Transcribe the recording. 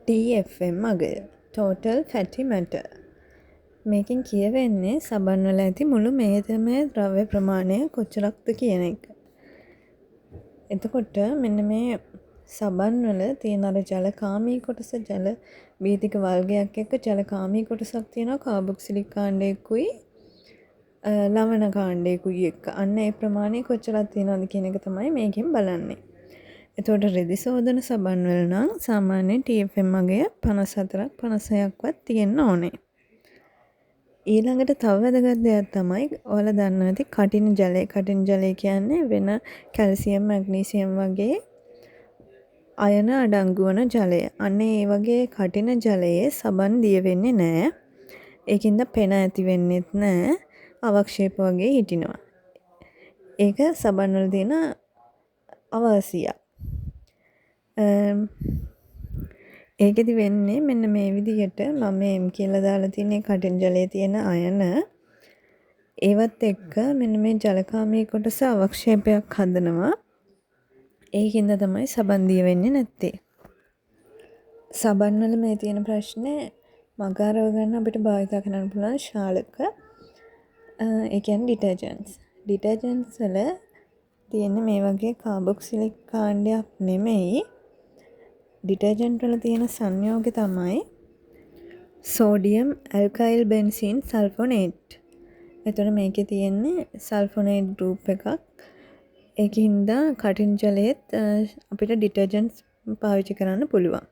TFM අගය Total Fatty Matter. මේකෙන් කියවෙන්නේ සබන් වල ඇති මුළු මේදමය ද්‍රව්‍ය ප්‍රමාණය කොච්චරක්ද කියන එක. එතකොට මෙන්න මේ සබන් වල තියෙන අර ජලකාමී කොටස ජල බීතික වර්ගයක් එක්ක ජලකාමී කොටසක් තියෙනවා කාබොක්සිලික් ආණ්ඩයකුයි ලවණ කාණ්ඩයකුයි එක්ක. අන්න ඒ ප්‍රමාණය කොච්චරක් තියෙනවද කියන එක තමයි මේකෙන් බලන්නේ. එතකොට රෙදි සෝදන සබන් වල නම් සාමාන්‍යයෙන් TFM අගය 54ක් 56ක්වත් තියෙන්න ඕනේ. ඊළඟට තව වැදගත් දෙයක් තමයි ඔයාලා දන්නවා ඇති කටින ජලය. කටින ජලය කියන්නේ වෙන කැල්සියම් මැග්නීසියම් වගේ අයන අඩංගු වන ජලය. අන්න ඒ වගේ කටින ජලයේ සබන් දිය වෙන්නේ නැහැ. ඒකින්ද පෙන ඇති වෙන්නෙත් නැහැ. අවක්ෂේප වගේ හිටිනවා. ඒක සබන් වල තියෙන අවශ්‍යයක්. ඒකෙදි වෙන්නේ මෙන්න මේ විදිහට මම M කියලා දාලා තියෙන කටින් ජලයේ තියෙන අයන ඒවත් එක්ක මෙන්න මේ ජලකාමී කොටස අවක්ෂේපයක් හදනවා. ඒකින්ද තමයි සබන් දිය වෙන්නේ නැත්තේ. සබන් වල මේ තියෙන ප්‍රශ්නේ මගාරව ගන්න අපිට භාවිත කරන්න පුළුවන් ශාලක. ඒ කියන්නේ ඩිටර්ජන්ට්ස්. ඩිටර්ජන්ට්ස් වල තියෙන මේ වගේ කාබොක්සිලික් ආණ්ඩයක් නෙමෙයි. ඩිටර්ජන්ට් වල තියෙන සංයෝගය තමයි සෝඩියම් ඇල්කයිල් බෙන්සීන් සල්ෆොනේට්. එතකොට මේකේ තියෙන්නේ සල්ෆොනේට් ගෲප් එකක්. ඒකින්ද කටින් ජලයේත් අපිට ඩිටර්ජන්ට්ස් පාවිච්චි කරන්න පුළුවන්.